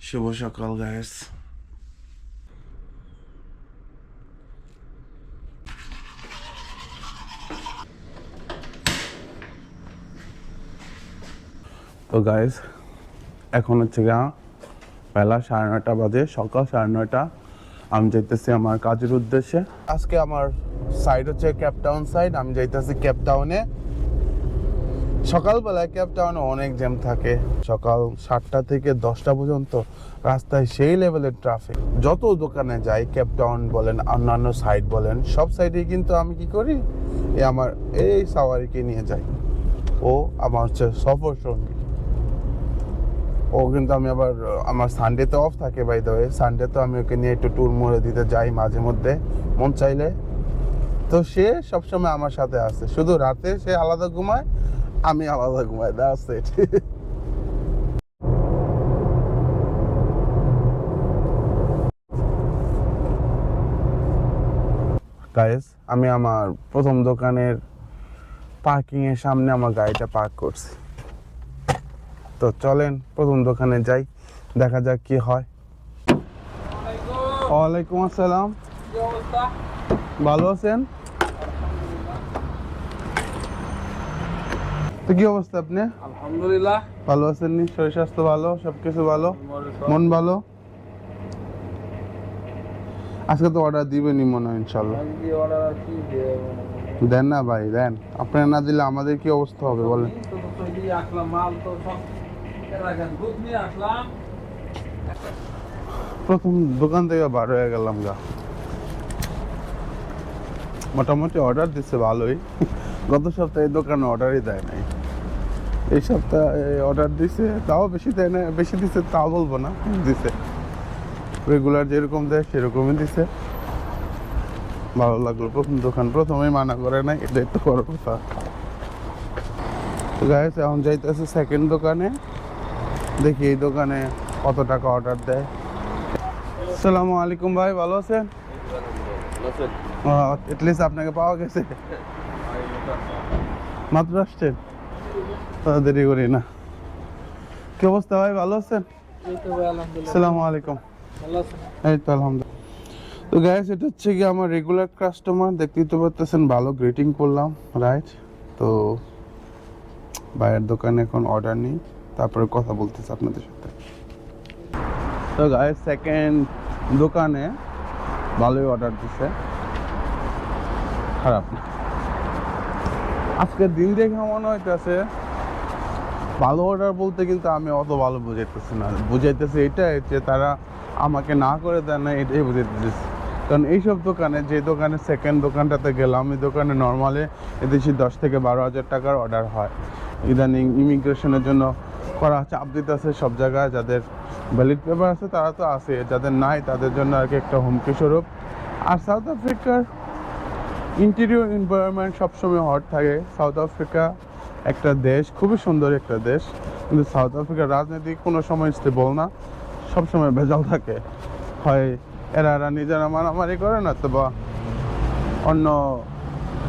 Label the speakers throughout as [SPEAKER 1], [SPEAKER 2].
[SPEAKER 1] শুভ সকাল গাইস। তো গাইস এখন হচ্ছে গা বেলা 9:30 বাজে, সকাল 9:30। আমি যাইতেছি আমার কাজের উদ্দেশ্যে। আজকে আমার সাইড হচ্ছে কেপটাউন সাইড। আমি যাইতেছি কেপটাউনে। সকালবেলায় কেপটাউনে অনেক জ্যাম থাকে। সকাল 7টা থেকে 10টা পর্যন্ত রাস্তায় সেই লেভেলের ট্রাফিক। যত দোকানে যাই, কেপটাউন বলেন, অন্যান্য সাইড বলেন, সব সাইডে কিন্তু আমি কি করি, আমার এই সাওয়ারিকে নিয়ে যাই। ও আমার হচ্ছে সফর সঙ্গী। ও কিন্তু আমি আবার আমার সানডেতে অফ থাকে, বাই দ্য ওয়ে। সানডে তো আমি ওকে নিয়ে একটু ট্যুর মোড়ে দিতে যাই মাঝে মধ্যে মন চাইলে। তো সে সবসময় আমার সাথে আছে, শুধু রাতে সে আলাদা ঘুমায়, আমি আলাদা ঘুমাই। That's it. গাইস, আমি আমার প্রথম দোকানের পার্কিং এর সামনে আমার গাড়িটা পার্ক করছি। তো চলেন প্রথম দোকানে যাই, দেখা যাক কি হয়। ওয়ালাইকুম আসসালাম। ভালো আছেন? তো কি অবস্থা আপনি?
[SPEAKER 2] আলহামদুলিল্লাহ
[SPEAKER 1] ভালো আছেন নি? শরীর স্বাস্থ্য ভালো, সবকিছু ভালো, মন ভালো? আজকে তো অর্ডার দিবেনই মনে হয় ইনশাল্লাহ। দেন না ভাই, দেন। আপনারা না দিলে আমাদের কি অবস্থা হবে বলেন? প্রথম দোকান থেকে বার হয়ে গেলাম গা। মোটামুটি অর্ডার দিচ্ছে ভালোই। গত সপ্তাহে দোকানে অর্ডারই দেয় নাই, এই সপ্তাহে অর্ডার দিছে, তাও বেশি দেয় না। বেশি দিছে তাও বলবো না, দিছে রেগুলার যেরকম দেয় সেরকমই দিছে। ভালো লাগলো। প্রথম দোকান, প্রথমেই মানা করে নাই, এটা একটু বড় কথা। তো গাইস, এখন যাইতেছে সেকেন্ড দোকানে। দেখি এই দোকানে কত টাকা অর্ডার দেয়। আসসালামু আলাইকুম ভাই, ভালো আছেন? এটলিস্ট আপনাকে পাওয়া গেছে। মাত্র আসছেন, দেরি করি না। কি অবস্থা ভাই, ভালো আছেন? আসসালামু আলাইকুম। এই তো আলহামদুলিল্লাহ। তো গাইস, এটা হচ্ছে কি আমার রেগুলার কাস্টমার, দেখতেই তো পারতেছেন। ভালো গ্রিটিং করলাম, রাইট? তো ভাইয়ের দোকানে এখন অর্ডার নিই, তারপরে কথা বলতেছি আপনাদের সাথে। তো গাইস, সেকেন্ড দোকানে ভালোই অর্ডার দিছে, খারাপ না। আজকের দিন দেখে মনে হইতেছে ভালো অর্ডার বলতে, কিন্তু আমি অত ভালো বুঝাইতেছি না। বুঝাইতেছি এটাই যে তারা আমাকে না করে দেয় না, এটাই বুঝাইতেছি। কারণ এইসব দোকানে, যে দোকানে সেকেন্ড দোকানটাতে গেলাম, এই দোকানে নর্মালি এদেশি 10 থেকে 12 হাজার টাকার অর্ডার হয়। ইদানিং ইমিগ্রেশনের জন্য করা চাপ দিতেছে সব জায়গায়। যাদের ভ্যালিড পেপার আছে তারা তো আছে, যাদের নাই তাদের জন্য আর কি একটা হুমকি স্বরূপ। আর সাউথ আফ্রিকার ইন্টেরিয়র এনভায়রনমেন্ট সবসময় হট থাকে। সাউথ আফ্রিকা একটা দেশ, খুবই সুন্দর একটা দেশ, কিন্তু সাউথ আফ্রিকার রাজনীতি কোনো সময় স্টেবল না, সবসময় ভেজাল থাকে। হয় এরা নিজেরা মারামারি করে, না তো বা অন্য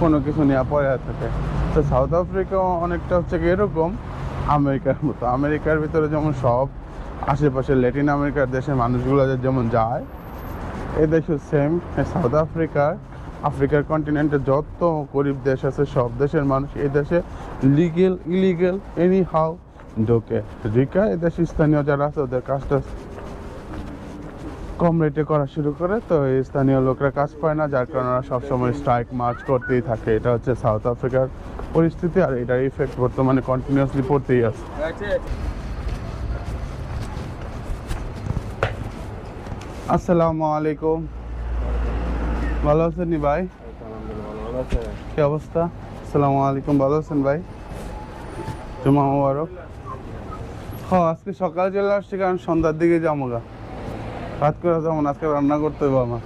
[SPEAKER 1] কোনো কিছু নিয়ে পড়ে থাকে। তো সাউথ আফ্রিকা অনেকটা হচ্ছে কি এরকম আমেরিকার মতো। আমেরিকার ভিতরে যেমন সব আশেপাশে ল্যাটিন আমেরিকার দেশের মানুষগুলো যেমন যায়, এই দেশও সেম। সাউথ আফ্রিকার কন্টিনেন্টে যত গরিব দেশ আছে, সব দেশের মানুষ এই দেশে লিগেল ইলিগেল এনি হাউ ঢোকে। রিকা এই দেশে স্থানীয় যারা আছে ওদের কাজটা কম রেটে করা শুরু করে। তো এই স্থানীয় লোকরা কাজ পায় না, যার কারণে ওরা সবসময় স্ট্রাইক মার্চ করতেই থাকে। এটা হচ্ছে সাউথ আফ্রিকার পরিস্থিতি, আর এটার ইফেক্ট বর্তমানে কন্টিনিউয়াসলি পড়তেই আছে। আসসালামু আলাইকুম। ভালো আছেন নি ভাই? কি অবস্থা? আসসালামু আলাইকুম। ভালো আছেন ভাই? জুমা মোবারক। হ্যাঁ, আজকে সকালে চলে আসছি, কারণ সন্ধ্যার দিকে যাবো গা। রাত করে যেমন আজকে রান্না করতে হবে আমার।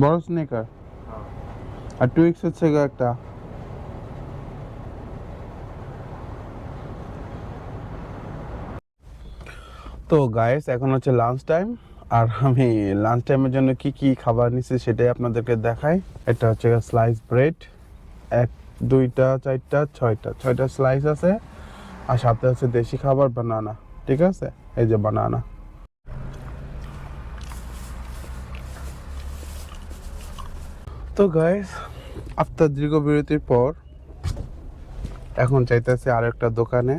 [SPEAKER 1] বড় স্নেকার আর টুইক্স হচ্ছে গা একটা। তো গাইস, এখন হচ্ছে লাঞ্চ টাইম, আর আমি লাঞ্চ টাইমের জন্য কি কি খাবার নিচ্ছি সেটাই আপনাদেরকে দেখাই। এটা হচ্ছে স্লাইস ব্রেড, 1 2 4 6টা স্লাইস আছে, আর সাথে হচ্ছে দেশি খাবার বানানা। ঠিক আছে, এই যে বানানা। তো গাইস, আফটার দীর্ঘ বিরতির পর এখন চাইতেছে আরেকটা দোকানে।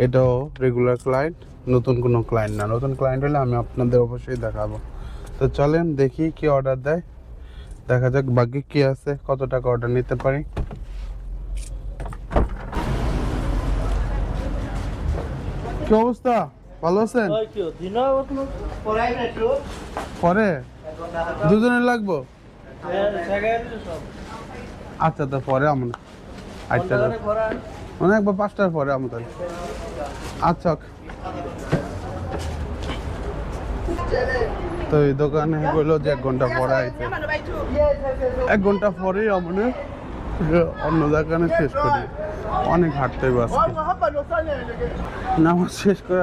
[SPEAKER 1] এটাও রেগুলার ক্লায়েন্ট, নতুন কোনো ক্লায়েন্ট না। নতুন ক্লায়েন্ট হলে আমি আপনাদের অবশ্যই দেখাবো। তো চলেন দেখি কি অর্ডার দেয়, দেখা যাক বাকি কি আছে, কত টাকা অর্ডার নিতে পারি। কি অবস্থা, ভালো আছেন? পরে দুজনের লাগবো? আচ্ছা, তো পরে আমরা আচ্ছা মানে একবার 5টার পরে আমাদের। আচ্ছা, তো এই দোকানে বললো যে 1 ঘন্টা পরে আইতে, 1 ঘন্টা পরেই আমাদের অন্য দোকানে শেষ করি। অনেক হাঁটতে হবে আজকে। নামাজ শেষ করে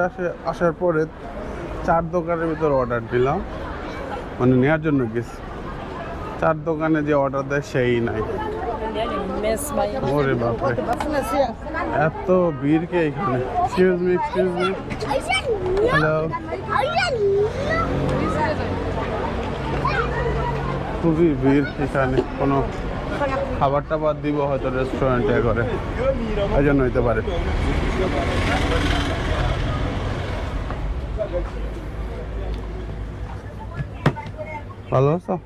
[SPEAKER 1] আসার পরে 4 দোকানের ভিতর অর্ডার দিলাম, মানে নেওয়ার জন্য গেছি। 4 দোকানে যে অর্ডার দেয় সেই নাই। ওরে বাপরে, এত ভিড় কে এখানে? Excuse me, hello. খুবই ভিড় এখানে। কোনো খাবার টাবার দিব হয়তো রেস্টুরেন্টে করে, এই জন্য হইতে পারে। ভালো আছো?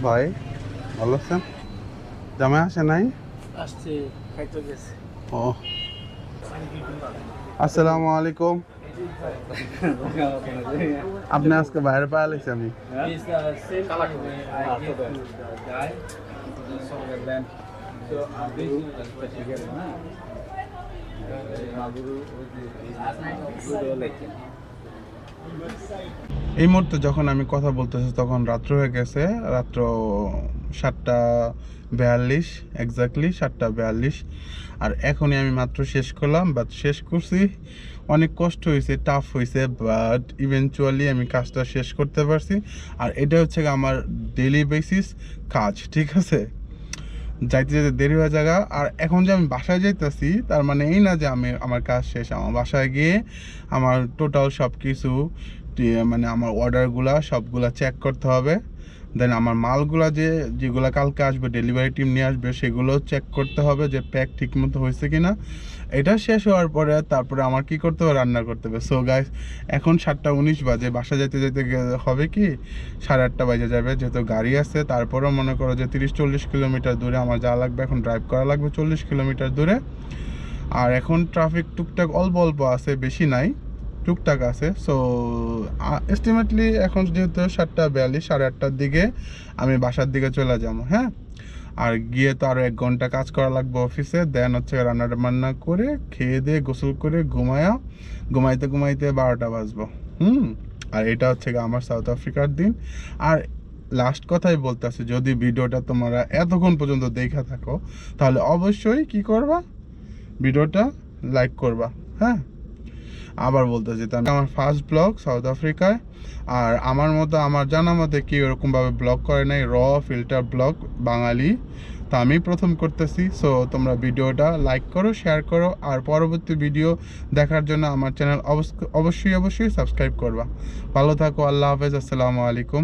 [SPEAKER 1] ভাই ভালো আছেন? জামাই আসে নাই?
[SPEAKER 2] আসছে, খাইতে গেছে।
[SPEAKER 1] ও, আসসালামু আলাইকুম। আপনি আজকে বাইরে পাওয়া লাগছে আমি। এই মুহূর্তে যখন আমি কথা বলতেছি তখন রাত্র হয়ে গেছে, রাত্র 7:42, এক্স্যাক্টলি 7:42। আর এখনই আমি মাত্র শেষ করলাম, বাট শেষ করছি। অনেক কষ্ট হয়েছে, টাফ হয়েছে, বাট ইভেনচুয়ালি আমি কাজটা শেষ করতে পারছি। আর এটা হচ্ছে আমার ডেইলি বেসিস কাজ, ঠিক আছে? যাইতে যেতে দেরি হয়ে জায়গা। আর এখন যে আমি বাসায় যাইতেছি তার মানে এই না যে আমার কাজ শেষ। আমার বাসায় গিয়ে আমার টোটাল সব কিছু, মানে আমার অর্ডারগুলা সবগুলা চেক করতে হবে। দেন আমার মালগুলা যেগুলো কালকে আসবে, ডেলিভারি টিম নিয়ে আসবে, সেগুলো চেক করতে হবে যে প্যাক ঠিক মতো হয়েছে কিনা। এটা শেষ হওয়ার পরে তারপরে আমার কি করতে হবে, রান্না করতে হবে। সো গাইস, এখন 7:19 বাজে। বাসা যেতে যেতে হবে কি 8:30 বাজে যাবে, যেহেতু গাড়ি আছে। তারপরেও মনে করো যে 30-40 কিলোমিটার দূরে আমার যাওয়া লাগবে। এখন ড্রাইভ করা লাগবে 40 কিলোমিটার দূরে। আর এখন ট্রাফিক টুকটাক অল্প অল্প আছে, বেশি নাই, টুকটাক আছে। সো এস্টিমেটলি এখন যেহেতু 7:42, 8:30টার দিকে আমি বাসার দিকে চলে যাবো। হ্যাঁ, আর গিয়ে তো আরও 1 ঘন্টা কাজ করা লাগবে অফিসে। দেন হচ্ছে রান্না বান্না করে খেয়ে দিয়ে গোসল করে ঘুমাইতে 12টা বাজবো। আর এটা হচ্ছে আমার সাউথ আফ্রিকার দিন। আর লাস্ট কথাই বলতেছি, যদি ভিডিওটা তোমরা এতক্ষণ পর্যন্ত দেখা থাকো তাহলে অবশ্যই কি করবা, ভিডিওটা লাইক করবা। হ্যাঁ, আবার বলতে যেতাম, আমার ফার্স্ট ব্লগ সাউথ আফ্রিকায়। আর আমার মতো, আমার জানা মতে কেউ এরকমভাবে ব্লগ করে নাই, ফিল্টার ব্লগ বাঙালি। তো আমি প্রথম করতেছি। সো তোমরা ভিডিওটা লাইক করো, শেয়ার করো, আর পরবর্তী ভিডিও দেখার জন্য আমার চ্যানেল অবশ্যই সাবস্ক্রাইব করবা। ভালো থাকো, আল্লাহ হাফেজ, আসসালামু আলাইকুম।